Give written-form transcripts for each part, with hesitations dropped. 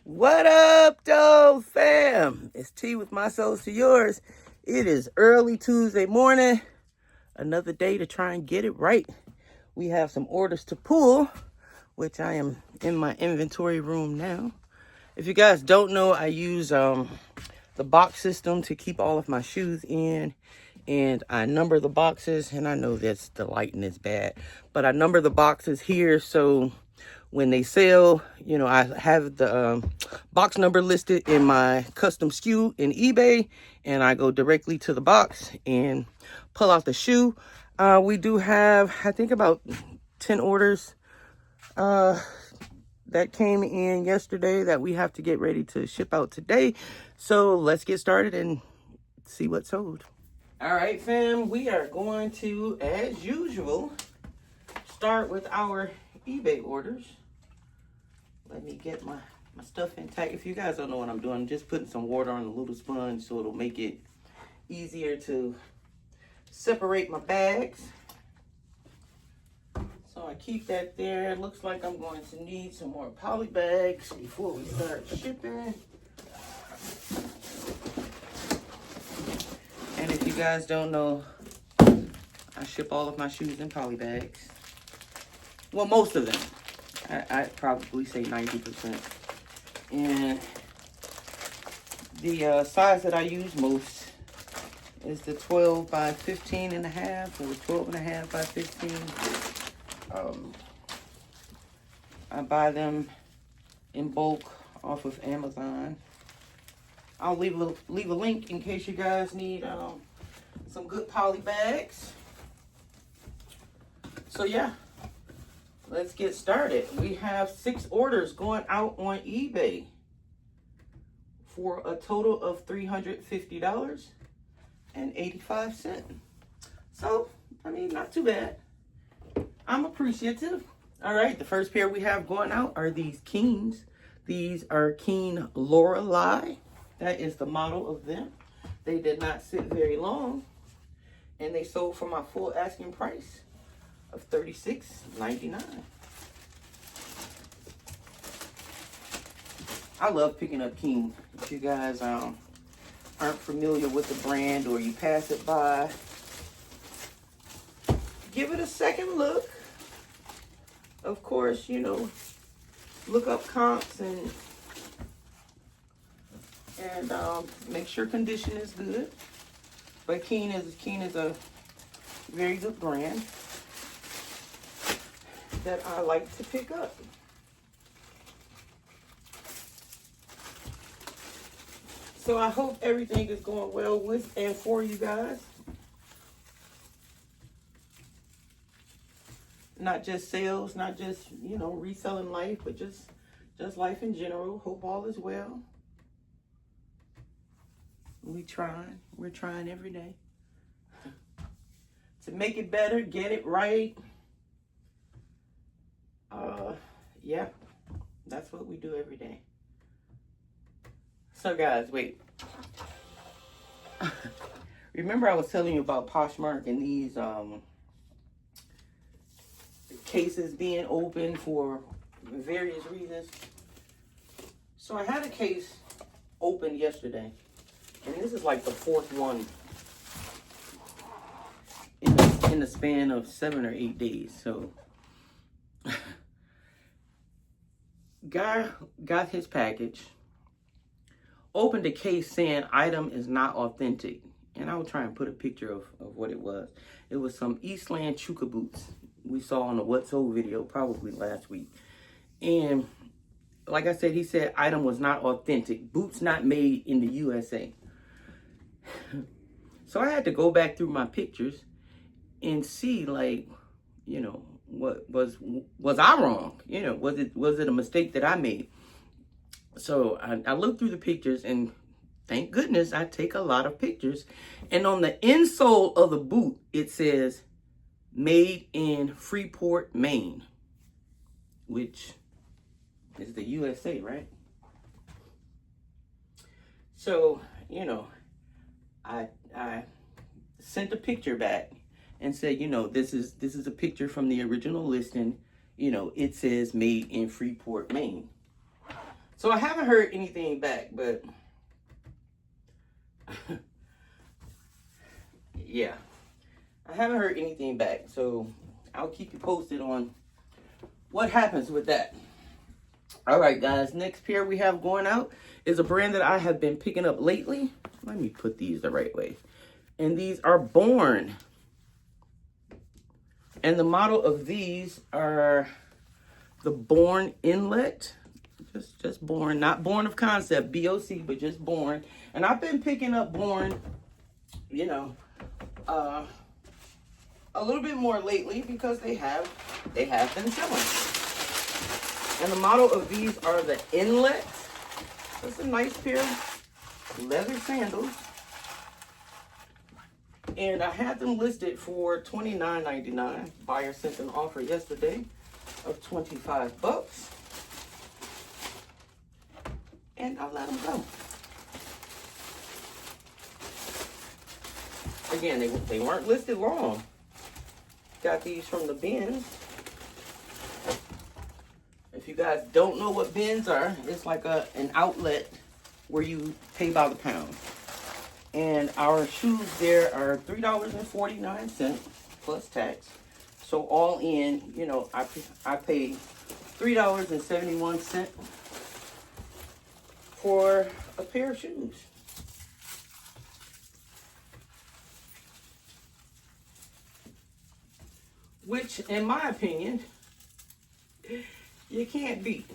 What up, though, fam? It's T with my souls to yours. It is early Tuesday morning. Another day to try and get it right. We have some orders to pull, which I am in my inventory room now. If you guys don't know, I use the box system to keep all of my shoes in. And I number the boxes, and I know that's the lighting is bad, but I number the boxes here so when they sell, you know, I have the box number listed in my custom SKU in eBay, and I go directly to the box and pull out the shoe. We do have, I think, about 10 orders that came in yesterday that we have to get ready to ship out today. So let's get started and see what's sold. All right, fam, we are going to, as usual, start with our eBay orders. Let me get my stuff intact. If you guys don't know what I'm doing, I'm just putting some water on a little sponge so it'll make it easier to separate my bags. So I keep that there. It looks like I'm going to need some more poly bags before we start shipping. And if you guys don't know, I ship all of my shoes in poly bags. Well, most of them. I'd probably say 90%. And the size that I use most is the 12 by 15 and a half, or 12 and a half by 15. I buy them in bulk off of Amazon. I'll leave a link in case you guys need some good poly bags. So yeah, let's get started. We have 6 orders going out on eBay for a total of $350.85. So, I mean, not too bad. I'm appreciative. All right, the first pair we have going out are these Keens. These are Keen Lorelei. That is the model of them. They did not sit very long, and they sold for my full asking price of $36.99. I love picking up Keen. If you guys aren't familiar with the brand or you pass it by, give it a second look. Of course, you know, look up comps and make sure condition is good. But Keen is a very good brand that I like to pick up. So I hope everything is going well with and for you guys. Not just sales, not just, you know, reselling life, but just life in general. Hope all is well. We're trying every day to make it better, get it right. Yeah, that's what we do every day. So guys, wait. Remember I was telling you about Poshmark and these cases being open for various reasons. So I had a case open yesterday, and this is like the 4th one in the span of 7 or 8 days. So guy got his package, opened the case saying item is not authentic, and I will try and put a picture of what it was. It was some Eastland Chuka boots we saw on the What's Sold video probably last week. And like I said, he said item was not authentic, boots not made in the USA. So I had to go back through my pictures and see, like, you know, what was I wrong? You know, was it a mistake that I made? So I looked through the pictures, and thank goodness I take a lot of pictures. And on the insole of the boot, it says made in Freeport, Maine, which is the USA, right? So, you know, I sent a picture back and said, you know, this is a picture from the original listing. You know, it says made in Freeport, Maine. So I haven't heard anything back, but yeah, I haven't heard anything back. So I'll keep you posted on what happens with that. All right, guys, next pair we have going out is a brand that I have been picking up lately. Let me put these the right way. And these are Born. And the model of these are the Born Inlet. Just Born, not Born of Concept, B-O-C, but just Born. And I've been picking up Born, you know, a little bit more lately because they have been selling. And the model of these are the Inlet. That's a nice pair of leather sandals. And I had them listed for $29.99. Buyer sent an offer yesterday of $25. And I let them go. Again, they weren't listed long. Got these from the bins. If you guys don't know what bins are, it's like an outlet where you pay by the pound. And our shoes there are $3.49 plus tax. So all in, you know, I paid $3.71 for a pair of shoes. Which, in my opinion, you can't beat.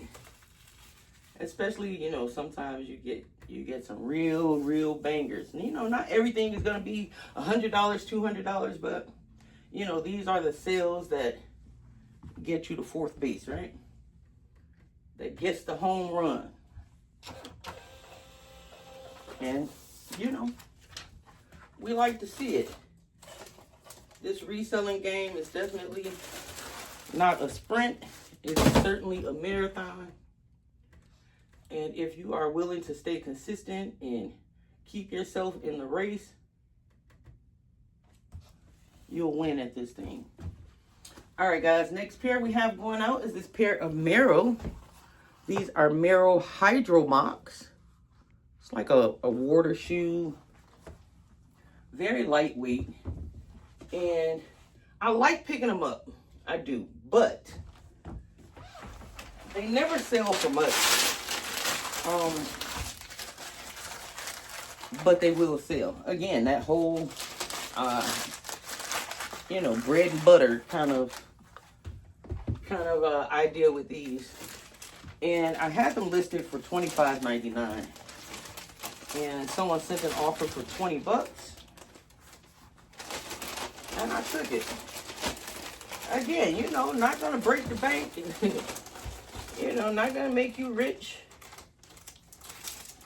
Especially, you know, sometimes you get some real bangers. And, you know, not everything is going to be $100, $200, but, you know, these are the sales that get you to fourth base, right? That gets the home run. And, you know, we like to see it. This reselling game is definitely not a sprint. It is certainly a marathon. And if you are willing to stay consistent and keep yourself in the race, you'll win at this thing. All right, guys, next pair we have going out is this pair of Merrell. These are Merrell Hydro Mocs. It's like a water shoe. Very lightweight. And I like picking them up. I do. But they never sell for much. But they will sell. Again, that whole, you know, bread and butter kind of idea with these. And I had them listed for $25.99. And someone sent an offer for $20. And I took it. Again, you know, not going to break the bank. You know, not going to make you rich.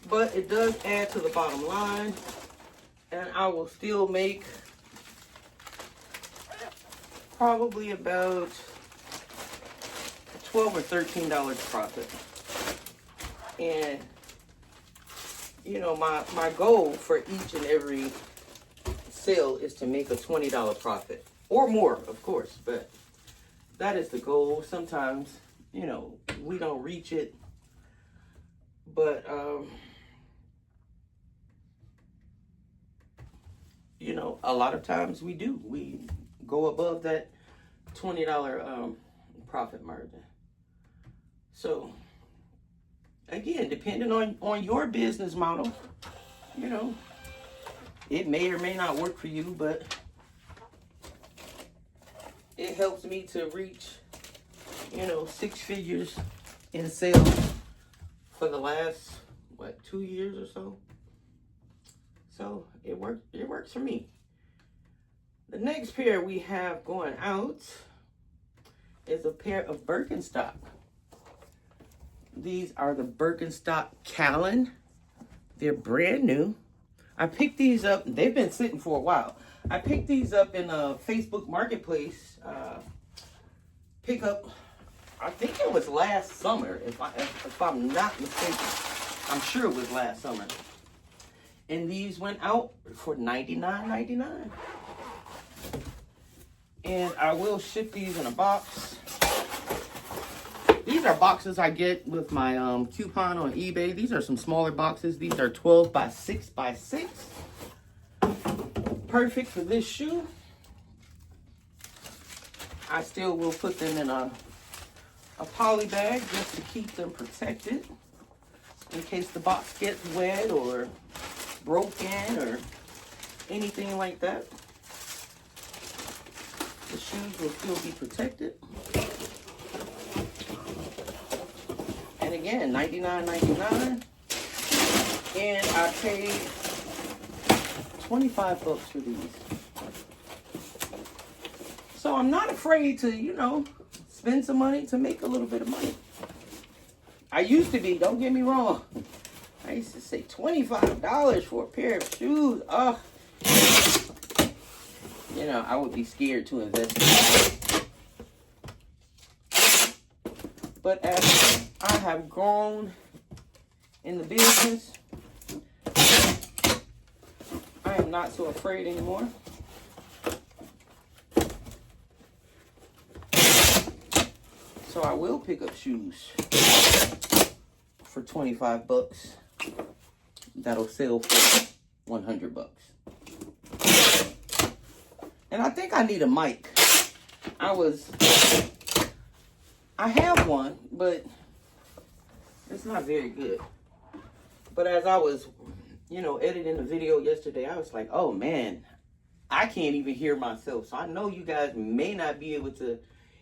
But it does add to the bottom line. And I will still make probably about $12 or $13 profit. And, you know, my goal for each and every sale is to make a $20 profit. Or more, of course. But that is the goal. Sometimes, you know, we don't reach it. But, you know, a lot of times we do. We go above that $20 profit margin. So, again, depending on your business model, you know, it may or may not work for you, but it helps me to reach, you know, 6 figures in sales for the last, what, 2 years or so. So it works for me. The next pair we have going out is a pair of Birkenstock. These are the Birkenstock Callan. They're brand new. I picked these up. They've been sitting for a while. I picked these up in a Facebook Marketplace pickup. I think it was last summer, if I'm not mistaken. I'm sure it was last summer. And these went out for $99.99. And I will ship these in a box. these are boxes I get with my coupon on eBay. These are some smaller boxes. These are 12 by 6 by 6. Perfect for this shoe. I still will put them in a poly bag just to keep them protected in case the box gets wet or broken or anything like that. The shoes will still be protected. And again, $99.99. And I paid 25 bucks for these. So I'm not afraid to, you know, spend some money to make a little bit of money. I used to be, don't get me wrong. I used to say $25 for a pair of shoes. Oh, you know, I would be scared to invest in it. But as I have grown in the business, I am not so afraid anymore. So I will pick up shoes for 25 bucks that'll sell for 100 bucks. And I think I need a mic. I have one, but it's not very good. But as I was, you know, editing the video yesterday, I was like, oh man, I can't even hear myself. So I know you guys may not be able to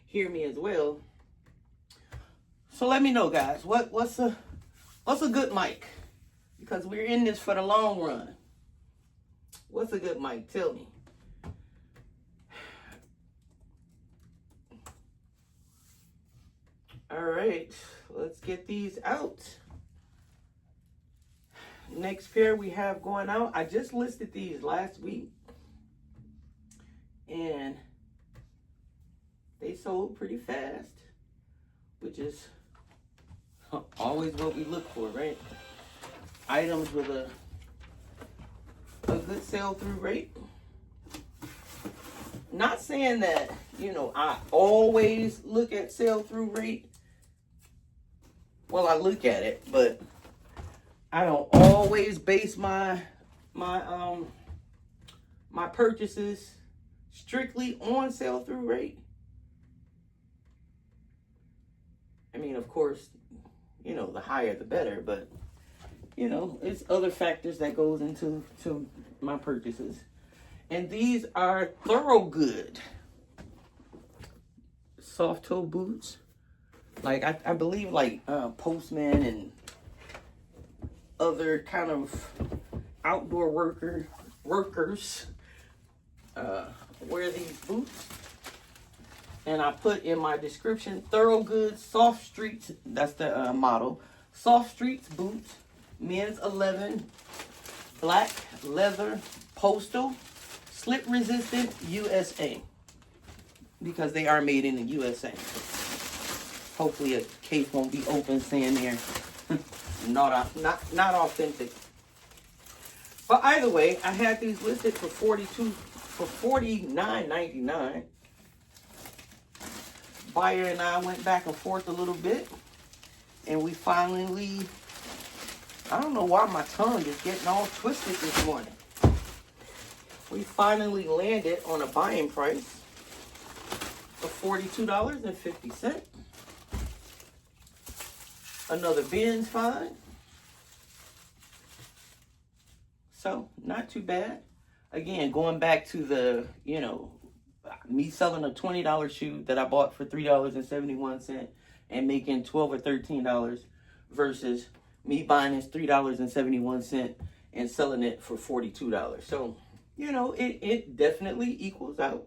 hear me as well. So let me know, guys, what's a good mic? Because we're in this for the long run. What's a good mic? Tell me. All right, let's get these out. Next pair we have going out. I just listed these last week. And they sold pretty fast, which is always what we look for, right? Items with a good sell-through rate. Not saying that, you know, I always look at sell-through rate. Well, I look at it, but I don't always base my purchases strictly on sell-through rate. I mean, of course, you know, the higher the better, but you know, it's other factors that goes into my purchases. And these are Thorogood soft toe boots. Like I believe like postmen and other kind of outdoor workers wear these boots. And I put in my description, Thorogood Soft Streets, that's the model. Soft Streets boots, men's 11, black leather, postal, slip resistant, USA. Because they are made in the USA. Hopefully a case won't be open saying they're not authentic. But either way, I had these listed for $49.99. Buyer and I went back and forth a little bit, and we finally, I don't know why my tongue is getting all twisted this morning. We finally landed on a buying price of $42.50. Another bin's fine. So, not too bad. Again, going back to the, you know, me selling a $20 shoe that I bought for $3.71 and making $12 or $13 versus me buying this $3.71 and selling it for $42. So, you know, it definitely equals out.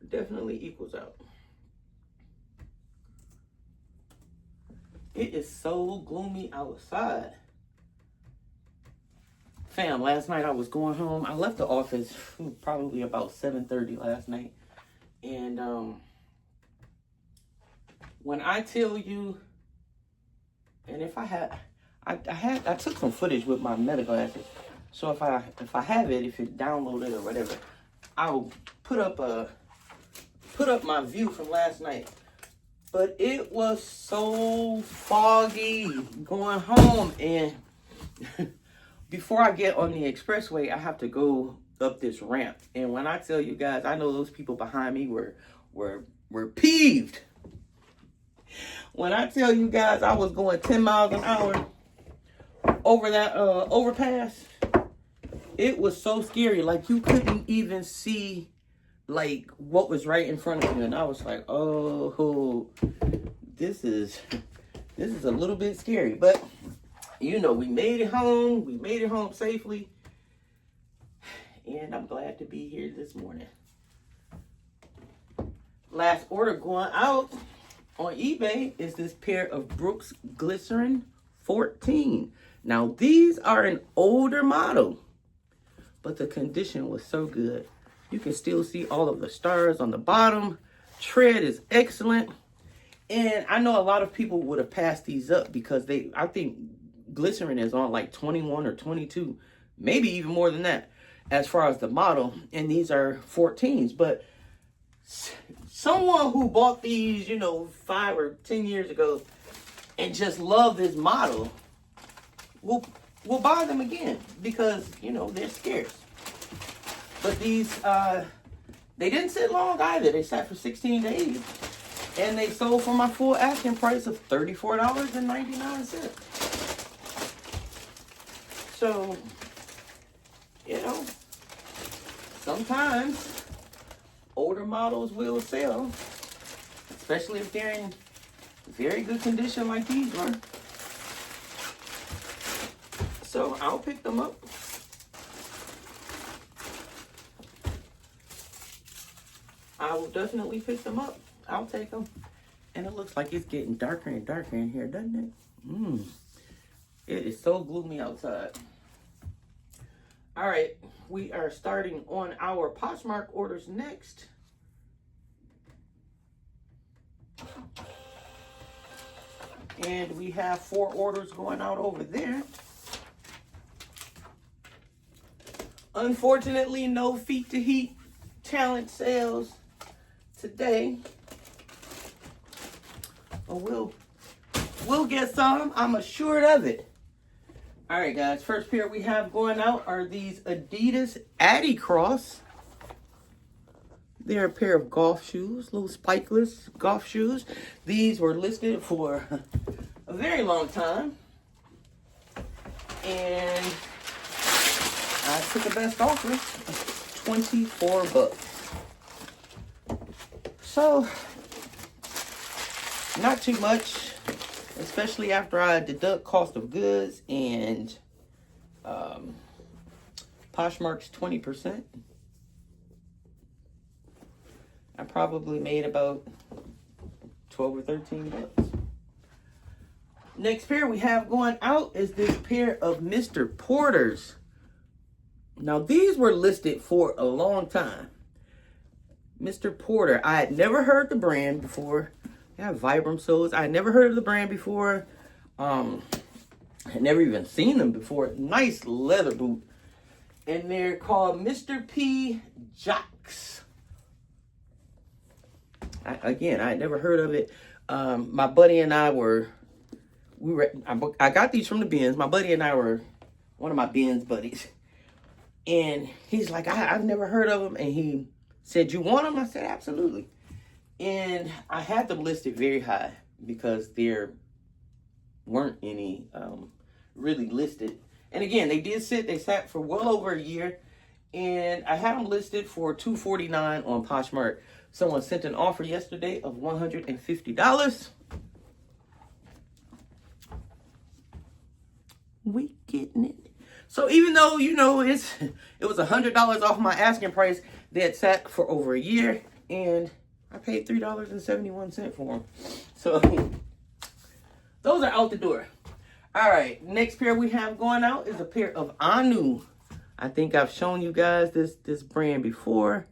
Definitely equals out. It is so gloomy outside. Fam, last night I was going home. I left the office probably about 7:30 last night. And when I tell you, and if I had, I took some footage with my Meta glasses. So if I have it, if it downloaded or whatever, I'll put up my view from last night. But it was so foggy going home, and before I get on the expressway, I have to go up this ramp. And when I tell you guys, I know those people behind me were peeved. When I tell you guys I was going 10 miles an hour over that overpass, it was so scary. Like, you couldn't even see like what was right in front of you, and I was like, oh, this is a little bit scary. But you know, we made it home safely, and I'm glad to be here this morning. Last order going out on eBay is this pair of Brooks Glycerin 14. Now, these are an older model, but the condition was so good. You can still see all of the stars on the bottom. Tread is excellent. And I know a lot of people would have passed these up because I think glycerin is on like 21 or 22, maybe even more than that as far as the model. And these are 14s. But someone who bought these, 5 or 10 years ago and just loved this model will buy them again because, they're scarce. But these, they didn't sit long either. They sat for 16 days. And they sold for my full asking price of $34.99. So, sometimes older models will sell, especially if they're in very good condition like these were. So, I'll pick them up. I will definitely pick them up. I'll take them. And it looks like it's getting darker and darker in here, doesn't it? It is so gloomy outside. All right, we are starting on our Poshmark orders next. And we have 4 orders going out over there. Unfortunately, no Feet to Heat talent sales today. But we'll get some. I'm assured of it. All right, guys. First pair we have going out are these Adidas Addy Cross. They're a pair of golf shoes, little spikeless golf shoes. These were listed for a very long time, and I took a best offer of 24 bucks. So, not too much, especially after I deduct cost of goods and Poshmark's 20%. I probably made about 12 or 13 bucks. Next pair we have going out is this pair of Mr. Porter's. Now, these were listed for a long time. Mr. Porter, I had never heard the brand before. They have Vibram soles. I had never heard of the brand before. I had never even seen them before. Nice leather boot. And they're called Mr. P. Jocks. I had never heard of it. My buddy and I I got these from the bins. My buddy and I were one of my bins buddies. And he's like, I've never heard of them. And he said, you want them? I said, absolutely. And I had them listed very high because there weren't any really listed. And again, they sat for well over a year. And I had them listed for $249 on Poshmark. Someone sent an offer yesterday of $150. We getting it. So even though, it was $100 off my asking price, they had sat for over a year, and I paid $3.71 for them. So those are out the door. All right, next pair we have going out is a pair of Anu. I think I've shown you guys this brand before.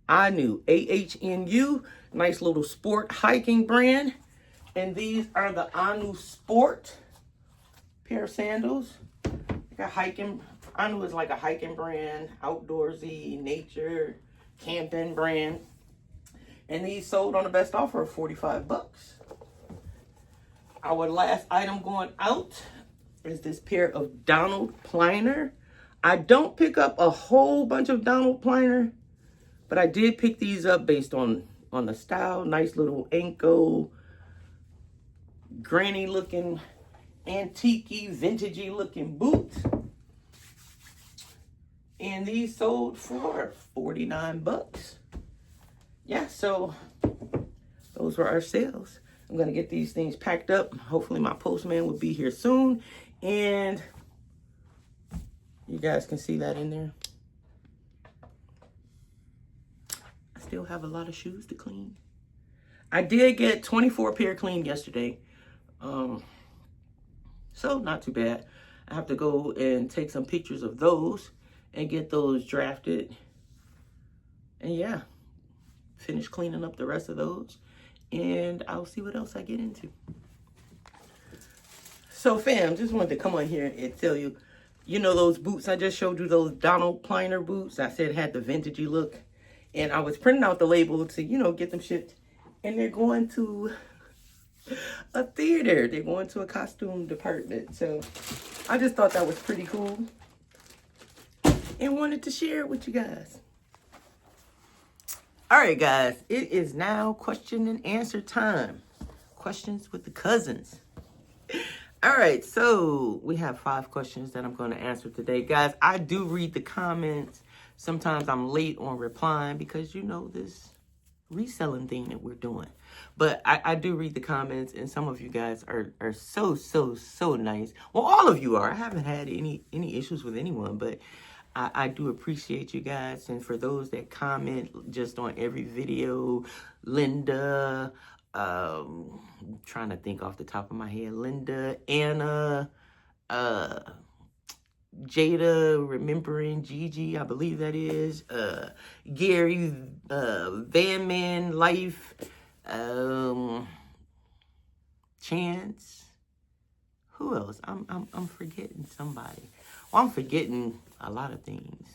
Anu, AHNU, nice little sport hiking brand. And these are the Anu Sport pair of sandals. Anu is like a hiking brand, outdoorsy, nature, camping brand. And these sold on the best offer of 45 bucks. Our last item going out is this pair of Donald Pliner. I don't pick up a whole bunch of Donald Pliner, but I did pick these up based on the style. Nice little ankle, granny looking, antique-y, vintagey looking boot. And these sold for 49 bucks. Yeah, so those were our sales. I'm going to get these things packed up. Hopefully my postman will be here soon. And you guys can see that in there. I still have a lot of shoes to clean. I did get 24 pair cleaned yesterday. So not too bad. I have to go and take some pictures of those and get those drafted. And yeah, finish cleaning up the rest of those. And I'll see what else I get into. So fam, just wanted to come on here and tell you, you know those boots I just showed you, those Donald Pliner boots? I said had the vintagey look. And I was printing out the label to, you know, get them shipped. And they're going to a theater. They're going to a costume department. So I just thought that was pretty cool. And wanted to share it with you guys. All right, guys. It is now question and answer time. Questions with the cousins. All right, so we have 5 questions that I'm going to answer today. Guys, I do read the comments. Sometimes I'm late on replying because, you know, this reselling thing that we're doing. But I do read the comments, and some of you guys are so nice. Well, all of you are. I haven't had any issues with anyone, but I do appreciate you guys. And for those that comment just on every video, Linda, I'm trying to think off the top of my head, Linda, Anna, Jada, remembering Gigi, I believe that is, Gary, Van Man Life, Chance. Who else? I'm forgetting somebody. Well, I'm forgetting a lot of things.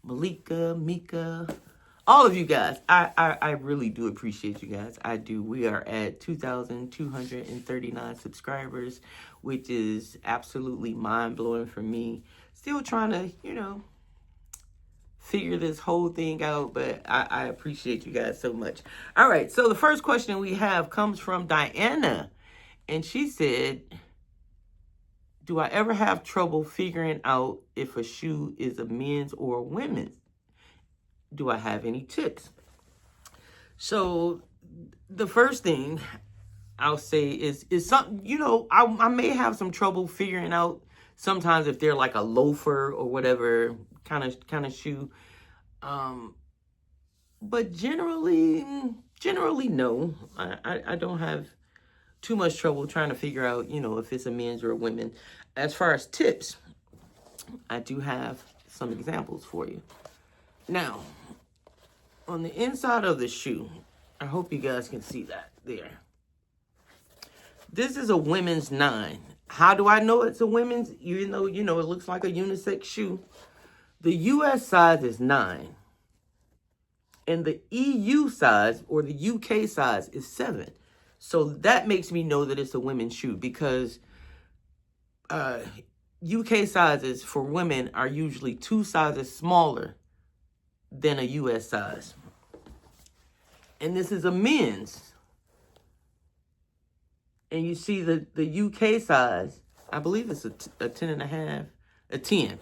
Malika, Mika, all of you guys. I really do appreciate you guys. I do. We are at 2,239 subscribers, which is absolutely mind-blowing for me. Still trying to, you know, figure this whole thing out, but I appreciate you guys so much. All right, so the first question we have comes from Diana, and she said, do I ever have trouble figuring out if a shoe is a men's or a women's? Do I have any tips? So the first thing I'll say is something, you know, I may have some trouble figuring out sometimes if they're like a loafer or whatever kind of shoe. But generally no. I don't have too much trouble trying to figure out, you know, if it's a men's or a women. As far as tips, I do have some examples for you. Now, on the inside of the shoe, I hope you guys can see that there. This is a women's 9. How do I know it's a women's? Even though, you know, it looks like a unisex shoe. The US size is 9. And the EU size, or the UK size, is 7. So that makes me know that it's a women's shoe, because UK sizes for women are usually 2 sizes smaller than a US size. And this is a men's. And you see the UK size, I believe it's a 10 and a half, a 10.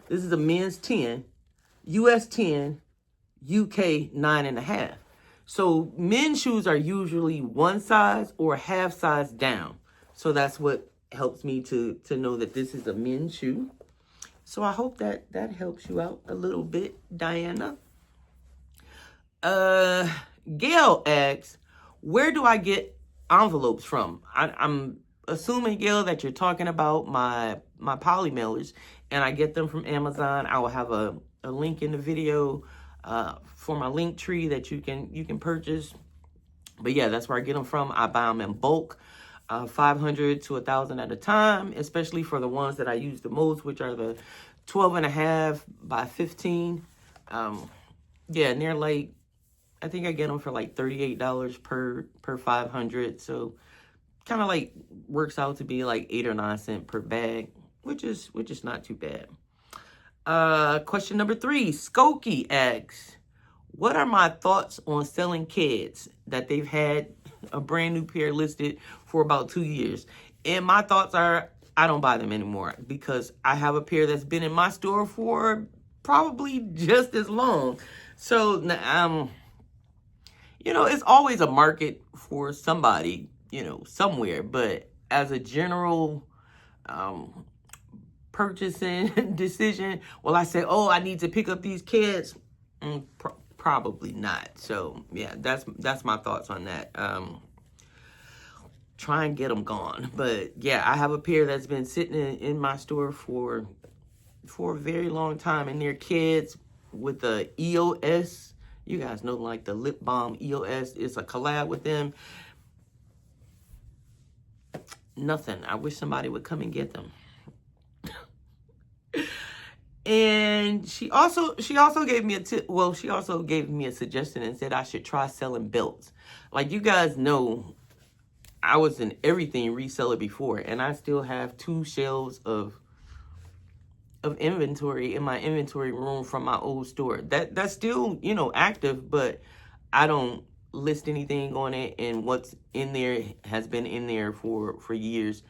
This is a men's 10, US 10, UK 9 and a half. So men's shoes are usually 1 size or half size down. So that's what helps me to know that this is a men's shoe. So I hope that helps you out a little bit, Diana. Gail asks, where do I get envelopes from? I'm assuming, Gail, that you're talking about my poly mailers, and I get them from Amazon. I will have a link in the video for my link tree that you can purchase. But yeah, that's where I get them from. I buy them in bulk, 500 to 1,000 at a time, especially for the ones that I use the most, which are the 12 and a half by 15. Yeah, and they're like I think I get them for like $38 per 500. So kind of like works out to be like 8 or 9 cents per bag, which is not too bad. Question number 3, Skokie asks, what are my thoughts on selling kids that they've had a brand new pair listed for about 2 years? And my thoughts are, I don't buy them anymore because I have a pair that's been in my store for probably just as long. So, it's always a market for somebody, somewhere. But as a general purchasing decision, well, I say, oh, I need to pick up these kids. Probably not. So yeah, that's my thoughts on that. Try and get them gone. But yeah, I have a pair that's been sitting in my store for a very long time, and they're kids with the EOS. You guys know, like the lip balm EOS. It's a collab with them. Nothing. I wish somebody would come and get them. And she also gave me a tip. Well, she also gave me a suggestion and said I should try selling belts. Like, you guys know, I was an everything reseller before, and I still have 2 shelves of inventory in my inventory room from my old store. That's still, active, but I don't list anything on it, and what's in there has been in there for years.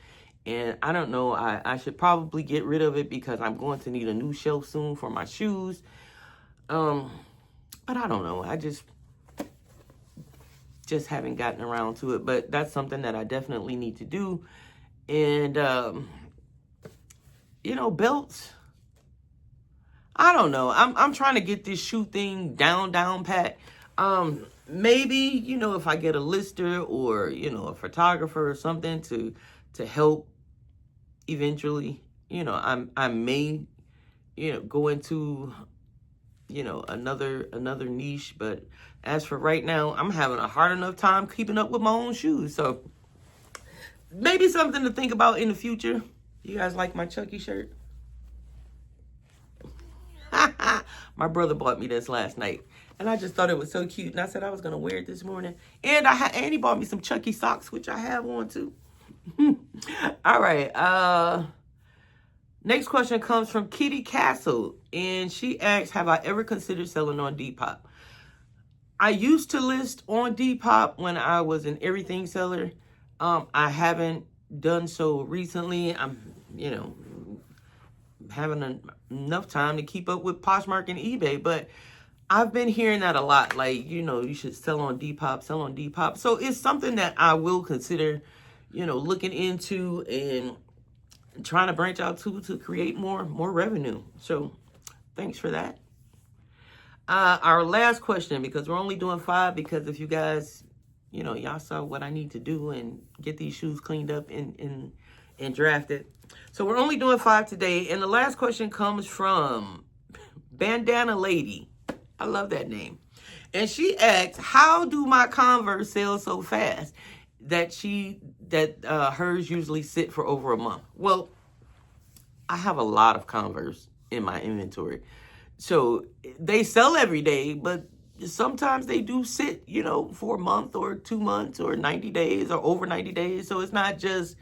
And I don't know, I should probably get rid of it because I'm going to need a new shelf soon for my shoes. But I don't know. I just haven't gotten around to it. But that's something that I definitely need to do. And, belts. I don't know. I'm trying to get this shoe thing down pat. Maybe, if I get a lister or, a photographer or something to help eventually, I may, go into, another niche. But as for right now, I'm having a hard enough time keeping up with my own shoes. So maybe something to think about in the future. You guys like my Chucky shirt? My brother bought me this last night, and I just thought it was so cute. And I said I was gonna wear it this morning. And and he bought me some Chucky socks, which I have on too. All right. Next question comes from Kitty Castle, and she asks, have I ever considered selling on Depop? I used to list on Depop when I was an everything seller. I haven't done so recently. I'm, having enough time to keep up with Poshmark and eBay, but I've been hearing that a lot. Like, you should sell on Depop. So it's something that I will consider, looking into and trying to branch out to create more revenue. So thanks for that. Our last question, because we're only doing 5, because if you guys, y'all saw what I need to do and get these shoes cleaned up and drafted. So we're only doing 5 today. And the last question comes from Bandana Lady. I love that name. And she asks, how do my Converse sell so fast that hers usually sit for over a month? Well, I have a lot of Converse in my inventory. So they sell every day, but sometimes they do sit, for a month or 2 months or 90 days or over 90 days. So it's not just,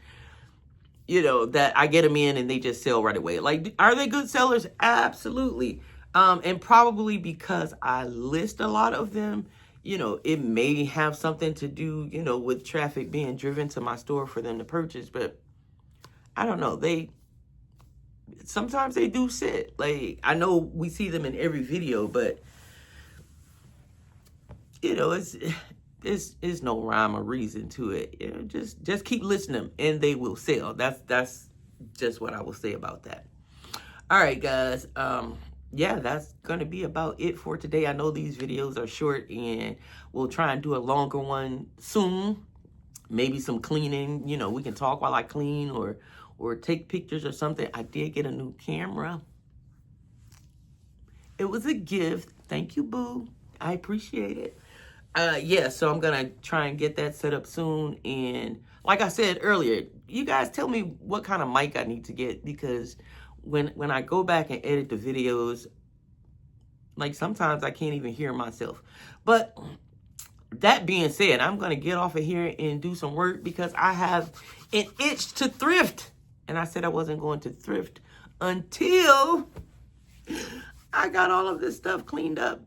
that I get them in and they just sell right away. Like, are they good sellers? Absolutely. And probably because I list a lot of them, it may have something to do, with traffic being driven to my store for them to purchase. But I don't know. Sometimes they do sit. Like, I know we see them in every video, but it's no rhyme or reason to it. Just keep listening and they will sell. That's just what I will say about that. All right, guys. Yeah, that's gonna be about it for today. I know these videos are short, and we'll try and do a longer one soon. Maybe some cleaning. We can talk while I clean or take pictures or something. I did get a new camera. It was a gift. Thank you, boo. I appreciate it. Yeah, so I'm gonna try and get that set up soon. And like I said earlier, you guys tell me what kind of mic I need to get, because when I go back and edit the videos, Like sometimes I can't even hear myself. But that being said, I'm going to get off of here and do some work because I have an itch to thrift. And I said I wasn't going to thrift until I got all of this stuff cleaned up.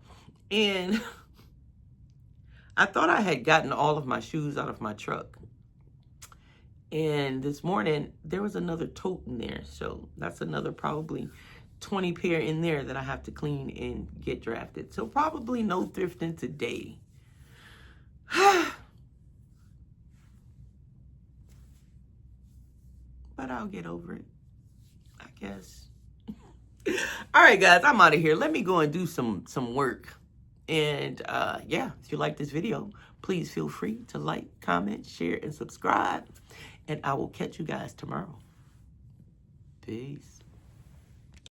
And I thought I had gotten all of my shoes out of my truck. And this morning, there was another tote in there. So that's another probably 20 pair in there that I have to clean and get drafted. So probably no thrifting today. But I'll get over it, I guess. All right, guys, I'm out of here. Let me go and do some work. And yeah, if you like this video, please feel free to like, comment, share, and subscribe. And I will catch you guys tomorrow. Peace.